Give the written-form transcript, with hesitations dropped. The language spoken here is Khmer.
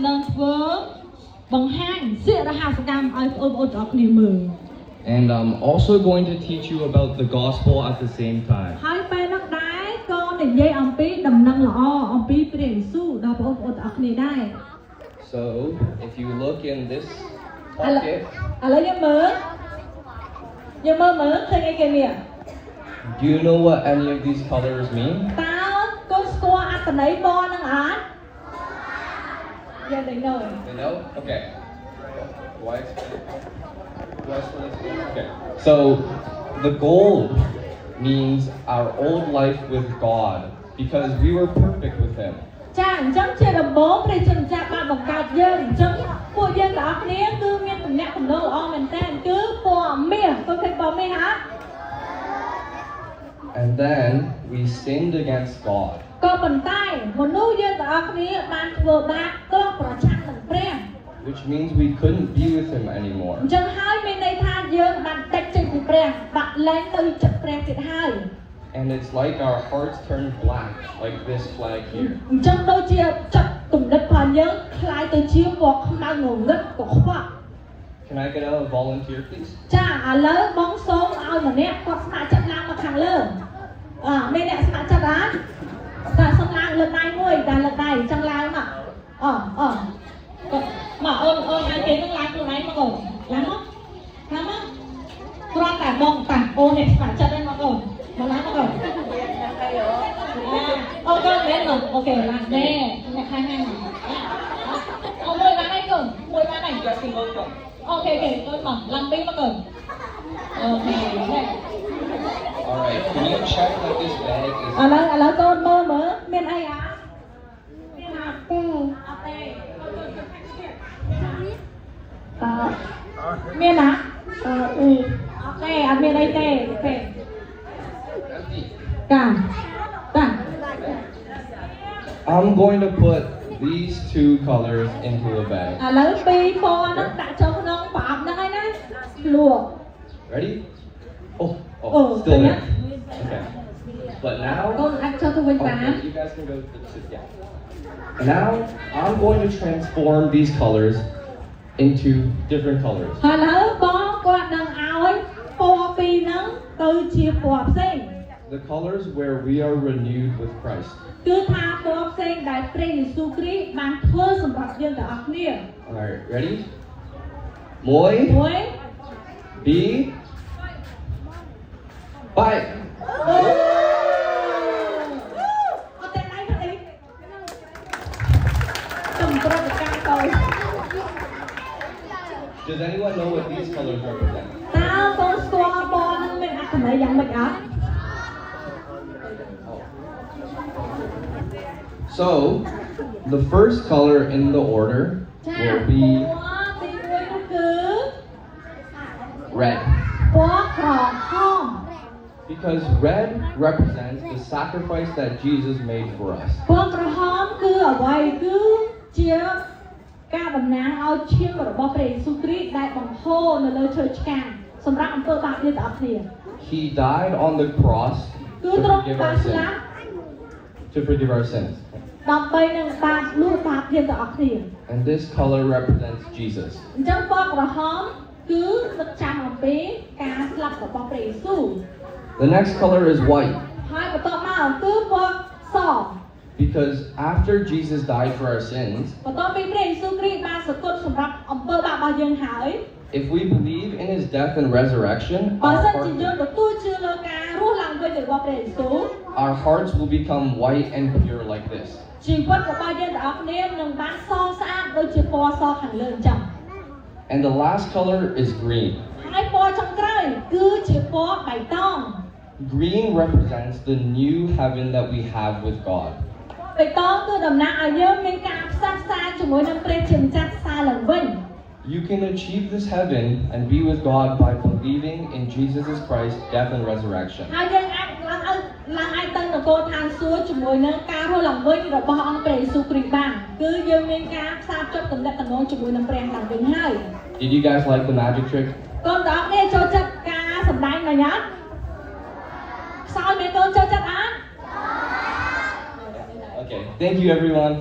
នឹងធ្វើបង្ហាញសិរហាសកម្មឲ្យបងប្អូនទាំងអស់គ្នាមើល And I'm also going to teach you about the gospel at the same time. ហើយពេលនោះដែរក៏និយាយអំពីដំណឹងល្អអំពីព្រះយេស៊ូវដល់បងប្អូនទាំងអស់គ្នាដែរ So, if you look in this pocket, ឥឡូវយើងមើលឃើញអីគេនេះ do you know what any of these colors mean? តើកូនស្គាល់អត្ថន័យពណ៌នឹងអត់ Yeah, they know. They know? Okay. Why explain? Okay. So, the gold means our old life with God because we were perfect with Him. ចាអញ្ចឹងជាដំបូងព្រះជាម្ចាស់បានបង្កើតយើងអញ្ចឹងពួកយើងទាំងអស់គ្នាគឺមានទំនាក់ទំនងល្អមែនទែនគឺពណ៌មាសទៅឃើញពណ៌មាសហ៎ And then we sinned against God. ក៏ប៉ុន្តែមនុស្សយើងទាំងអស់គ្នាបានធ្វើបាបទោះប្រឆាំងនឹងព្រះ Which means we couldn't be with Him anymore. អញ្ចឹងហើយមានន័យថាយើងបានតិចចេញពីព្រះបាត់លែងទៅចិត្តព្រះទៀតហើយ And it's like our hearts turn black, like this flag here. អញ្ចឹងដូចជាចិត្តគំនិតរបស់យើងคล้ายទៅជាពណ៌ខ្មៅងងឹតកខ្វក់ Can I get a volunteer, please? ចាឥឡូវបងសូមឲ្យម្នាក់គាត់ស្ម័គ្រចិត្តឡើងមកខាងលើមានអ្នកស្ម័គ្រចិត្តហ៎តែសូមឡើងលើកដៃមួយតែលើកដៃអញ្ចឹងឡើងមកមកអូនឲ្យគេនឹងឡើងខ្លួនឯងមកអូនឡើងមកគ្រាន់តែបងតាអូនអ្នកស្ម័គ្រចិត្តហ្នឹងមកអូនមកឡើងមកអូនអូនមែនអូខេឡើងនេះអ្នកខាងហ្នឹងអូនមួយបានហើយកូនមួយបានហើយអូខេកូនមកឡើងពីមកកូនអូខេ Alright, can you check that this bag is... ឥឡូវកូនមើលមានអីអាមានអត់ទេមានណាអូខេអត់មានអីទេអូខេ Empty. តា I'm going to put these two colors into a bag. ឥឡូវពីរពណ៌ហ្នឹងដាក់ចូលក្នុងប្រអប់ហ្នឹងហើយណាលួ Ready? Oh, Oh, still yeah. there. Okay. But now... កូនអាចចូលទៅវិញបាន Okay, you guys can go to the sit down. Now, I'm going to transform these colors into different colors. ហើយឥឡូវបងគាត់នឹងឲ្យពណ៌ពីរហ្នឹងទៅជាពណ៌ផ្សេង The colors where we are renewed with Christ. គឺថាពណ៌ផ្សេងដែលព្រះយេស៊ូវគ្រីស្ទបានធ្វើសម្រាប់យើងទាំងអស់គ្នា Alright, ready? Moi, មួយ B, bye. អត់តែដៃទៅអីទំប្រតិកម្មទៅ Does anyone know what these colors represent? តើកូនស្គាល់ពណ៌ហ្នឹងមានអត្ថន័យយ៉ាងម៉េចអត់ So, the first color in the order ចា will ព be ណ៌ទី1នោះគឺ red. ពណ៌ក្រហម Because red represents the sacrifice that Jesus made for us. ពណ៌ក្រហមគឺអ្វីគឺជាការតំណាងឲ្យឈាមរបស់ព្រះយេស៊ូវគ្រីស្ទដែលបង្ហូរនៅលើឈើឆ្កាងសម្រាប់អំពើបាបយើងទាំងអស់គ្នា He died on the cross គឺ to ទ្រង់ forgive បាន our ស្លាប់ sins. To forgive our sins. ដើម្បីនឹងបានលួចបាបយើងទាំងអស់គ្នា And this color represents Jesus. អញ្ចឹងពណ៌ក្រហមគឺនឹកចាំអំពីការស្លាប់របស់ព្រះយេស៊ូវ The next color is white. ហើយបន្ទាប់មកគឺពណ៌ស Because after Jesus died for our sins, បន្ទាប់ពីព្រះយេស៊ូវគ្រីស្ទបានសគត់សម្រាប់អំពើបាបរបស់យើងហើយ if we believe in His death and resurrection, បើសិនជាយើងទទួលជឿលើការរស់ឡើងវិញរបស់ព្រះយេស៊ូវ our hearts will become white and pure like this. ជីវិតរបស់យើងទាំងអស់គ្នានឹងបានសស្អាតដូចជាពណ៌សខាងលើអញ្ចឹង And the last color is green. ហើយពណ៌ចុងក្រោយគឺជាពណ៌បៃតង Green represents the new heaven that we have with God. បៃតងគឺតំណាងឲ្យយើងមានការផ្សះផ្សាជាមួយនឹងព្រះជាម្ចាស់សារឡើងវិញ You can achieve this heaven and be with God by believing in Jesus Christ's death and resurrection. ហើយយើងអាចឡើងអាចទៅនគរឋានសួគ៌ជាមួយនឹងការរស់ឡើងវិញរបស់អង្គព្រះយេស៊ូវគ្រីស្ទបានគឺយើងមានការផ្សារភ្ជាប់ទំនាក់ទំនងជាមួយនឹងព្រះឡើងវិញហើយ Did you guys like the magic trick? កូនទាំងអស់គ្នាចូលចិត្តការសម្ដែងណាញ៉ាត់ខ្សោយមានកូនចូលចិត្តអត់ Okay, thank you everyone.